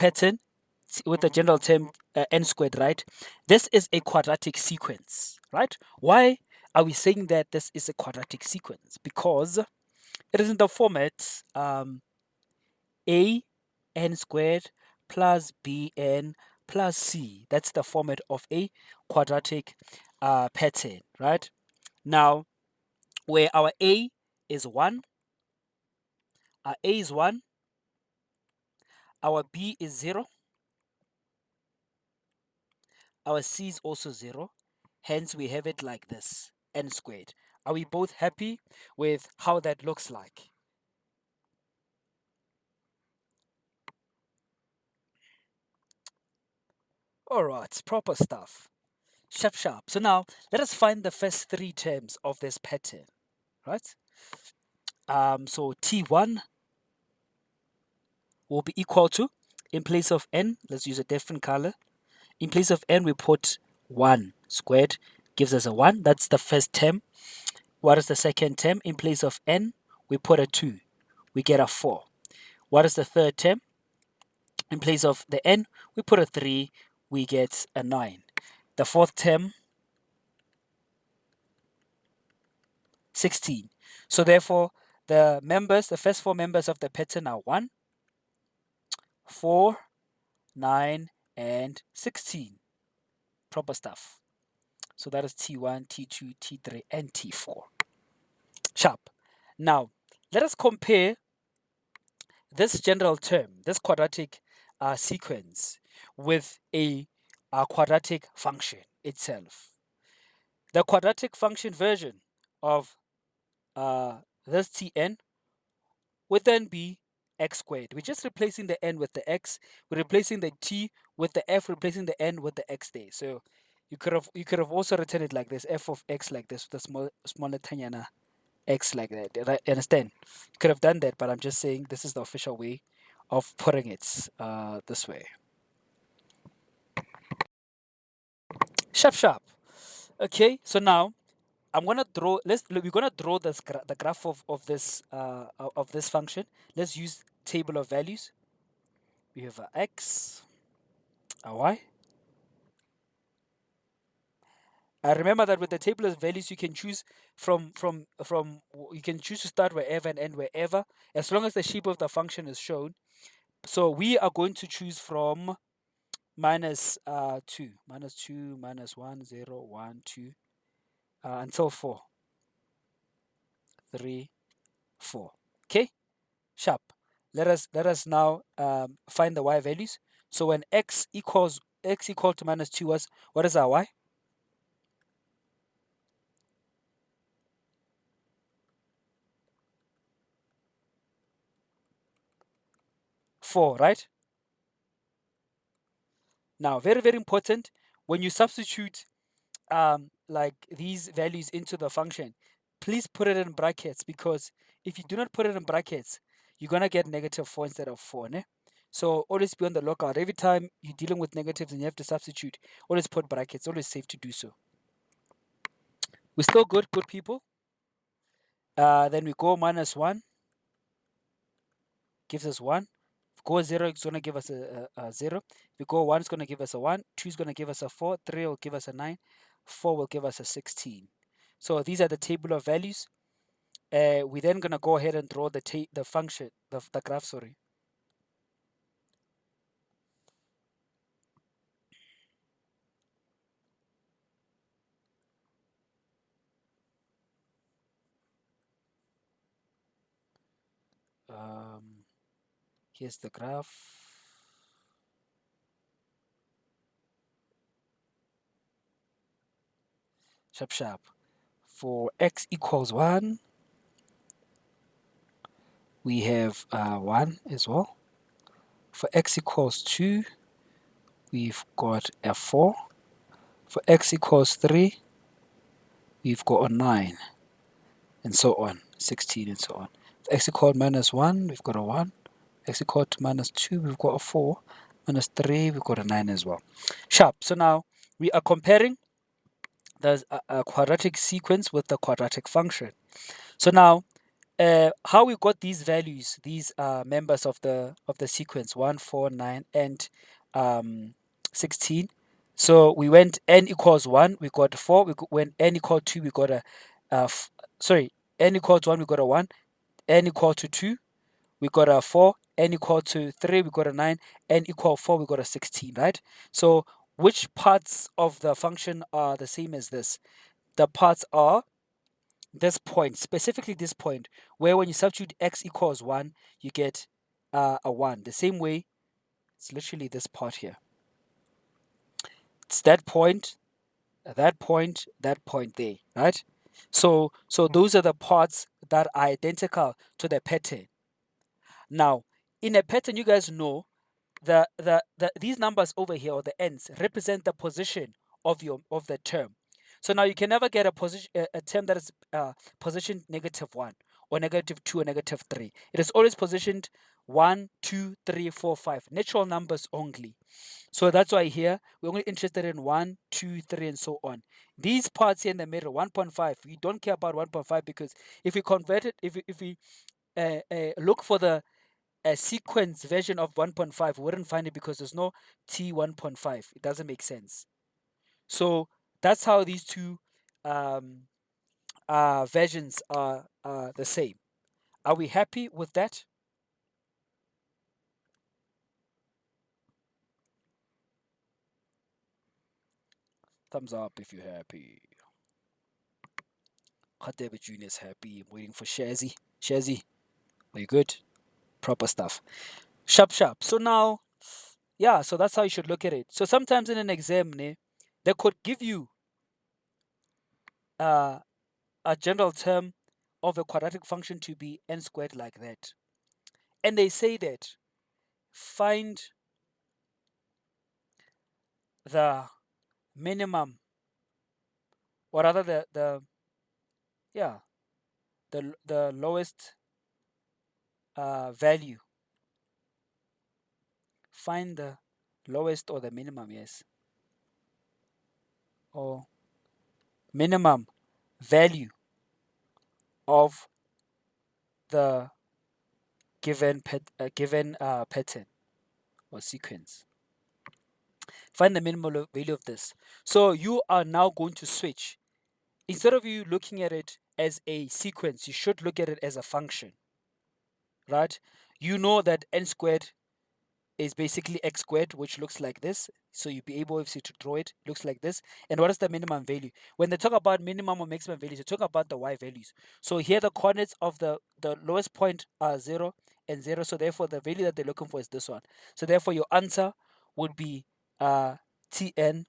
pattern with the general term n squared, right? This is a quadratic sequence, right? Why are we saying that this is a quadratic sequence? Because it is in the format a n squared plus bn plus c. That's the format of a quadratic pattern, right? Now, where our a is 1, our a is 1, our b is 0, our c is also 0. Hence, we have it like this, n squared. Are we both happy with how that looks like? All right, proper stuff. Sharp, sharp. So now, let us find the first three terms of this pattern, right? So T1 will be equal to, in place of n, let's use a different color. In place of n, we put 1 squared, gives us a 1. That's the first term. What is the second term? In place of n, we put a 2. We get a 4. What is the third term? In place of the n, we put a 3. We get a 9. The fourth term, 16. So therefore, the first four members of the pattern are 1, 4, 9, and 16. Proper stuff. So that is T1, T2, T3, and T4. Sharp. Now, let us compare this general term, this quadratic sequence, with a quadratic function itself. The quadratic function version of this Tn would then be x squared. We're just replacing the n with the x. We're replacing the t with the f, replacing the n with the x there. So you could have also written it like this: f of x like this, with a smaller tanyana x like that. Right? Understand? You could have done that, but I'm just saying this is the official way of putting it this way. Sharp, sharp. Okay, so now I'm gonna draw. We're gonna draw the graph of this function. Let's use table of values. We have a x, a y. Remember that with the table of values, you can choose you can choose to start wherever and end wherever, as long as the shape of the function is shown. So we are going to choose from minus 2, minus 2, minus 1, 0, 1, 2, until 4, 3, 4. Okay, sharp. Let us now find the y values. So when x equal to minus 2 was, what is our y? 4, right? Now, very, very important, when you substitute like these values into the function, please put it in brackets, because if you do not put it in brackets, you're going to get -4 instead of 4. Ne? So always be on the lookout. Every time you're dealing with negatives and you have to substitute, always put brackets. Always safe to do so. We're still good people. Then we go minus 1, gives us 1. If we go 0, it's going to give us a 0. If we go 1, it's going to give us a 1. 2 is going to give us a 4. 3 will give us a 9. 4 will give us a 16. So these are the table of values. We're then going to go ahead and draw the function, the graph, sorry. Here's the graph. Sharp, sharp. For x equals 1, we have 1 as well. For x equals 2, we've got a 4. For x equals 3, we've got a 9, and so on, 16 and so on. For x equals minus 1, we've got a 1. X equals to minus 2, we've got a 4. Minus 3, we've got a 9 as well. Sharp. So now we are comparing the quadratic sequence with the quadratic function. So now how we got these values, these members of the sequence 1, 4, 9, and 16. So we went n equals 1, we got 4. When n equal 2, we got a sorry, n equals 1, we got a 1. N equal to 2, we got a 4. N equal to 3, we got a 9. N equal 4, we got a 16, right? So which parts of the function are the same as this? The parts are this point, specifically this point, where when you substitute x equals 1, you get a 1. The same way, it's literally this part here. It's that point, that point, that point there, right? So those are the parts that are identical to the pattern. Now, in a pattern, you guys know these numbers over here, or the ends, represent the position of the term. So now you can never get a term that is positioned -1 or -2 or -3. It is always positioned 1, 2, 3, 4, 5. Natural numbers only. So that's why here we're only interested in 1, 2, 3, and so on. These parts here in the middle, 1.5, we don't care about 1.5 because if we convert it, if we look for the a sequence version of 1.5, we wouldn't find it because there's no T1.5. It doesn't make sense. So that's how these two versions are the same. Are we happy with that? Thumbs up if you're happy. David Jr. is happy. I'm waiting for Shazzy. Shazzy, are you good? Proper stuff. Sharp, sharp. So now, yeah, so that's how you should look at it. So sometimes in an exam, they could give you a general term of a quadratic function to be n squared like that. And they say that find the minimum, or rather the yeah, the lowest value. Find the lowest or the minimum, yes, or minimum value of the given pattern or sequence. Find the minimum value of this. So you are now going to switch. Instead of you looking at it as a sequence, you should look at it as a function, right? You know that n squared is basically x squared, which looks like this. So you'll be able, obviously, to draw it. Looks like this. And what is the minimum value? When they talk about minimum or maximum values, they talk about the y values. So here the coordinates of the lowest point are 0 and 0. So therefore, the value that they're looking for is this one. So therefore, your answer would be tn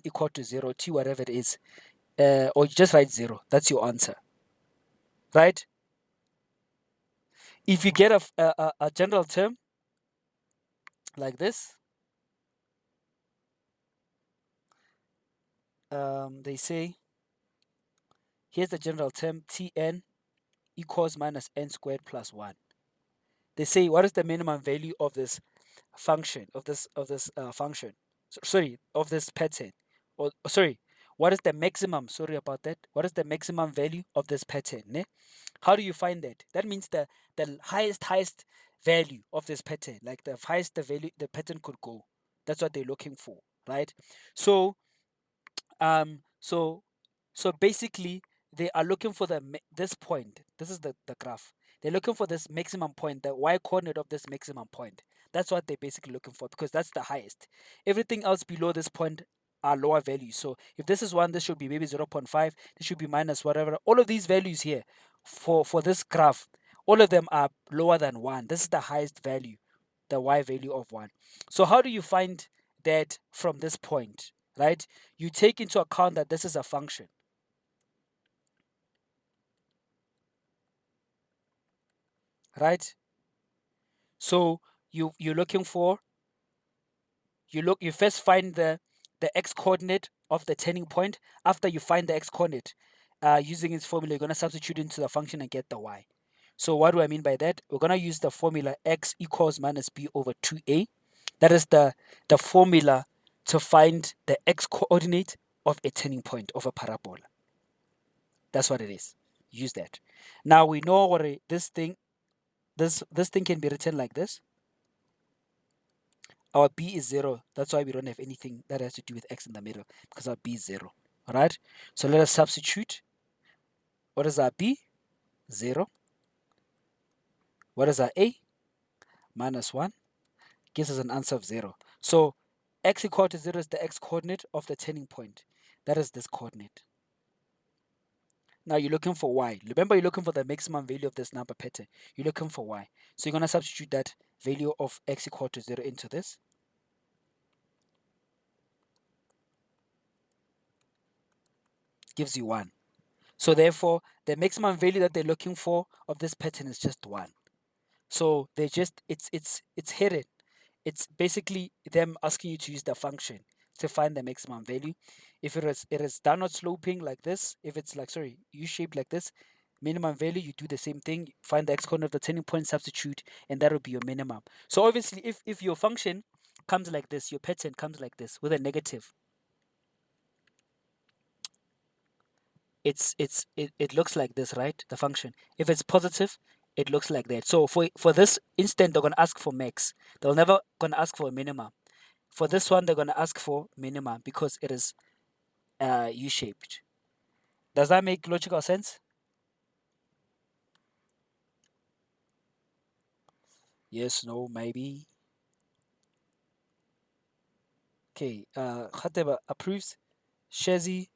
equal to 0, t whatever it is. Or you just write 0. That's your answer, right? If you get a general term like this, they say, here's the general term, Tn equals minus n squared plus 1. They say, what is the minimum value of this function, of this function? Sorry, of this pattern. Or sorry, what is the maximum? Sorry about that. What is the maximum value of this pattern? Ne? How do you find that? That means the highest value of this pattern, like the highest the value the pattern could go. That's what they're looking for, right? So so basically they are looking for this point. This is the graph. They're looking for this maximum point, the y coordinate of this maximum point. That's what they're basically looking for because that's the highest. Everything else below this point are lower values. So if this is 1, this should be maybe 0.5. This should be minus whatever. All of these values here for this graph, all of them are lower than 1. This is the highest value, the y value of 1. So how do you find that from this point, right? You take into account that this is a function, right? So you're looking for, you first find the x coordinate of the turning point. After you find the x coordinate, using its formula, you're gonna substitute into the function and get the y. So what do I mean by that? We're gonna use the formula x equals minus b over 2a. That is the formula to find the x coordinate of a turning point of a parabola. That's what it is. use that. Now we know what this thing can be written like this. Our b is 0. That's why we don't have anything that has to do with x in the middle, because our b is 0. All right? So let us substitute. What is our b? 0. What is our a? Minus 1. Gives us an answer of 0. So x equal to 0 is the x coordinate of the turning point. That is this coordinate. Now you're looking for y. Remember, you're looking for the maximum value of this number pattern. You're looking for y. So you're going to substitute that value of x equal to 0 into this. Gives you 1. So therefore, the maximum value that they're looking for of this pattern is just 1. So they just it's hidden. It's basically them asking you to use the function to find the maximum value. If it is downward sloping like this, if it's like U-shaped like this, minimum value, you do the same thing, find the x coordinate of the turning point, substitute, and that will be your minimum. So obviously if your function comes like this, your pattern comes like this with a negative, it looks like this, right? The function. If it's positive, it looks like that. So for this instant, they're gonna ask for max. They're never gonna ask for a minimum. For this one, they're gonna ask for minimum because it is U-shaped. Does that make logical sense? Yes, no, maybe. Okay, Khateba approves. Shezi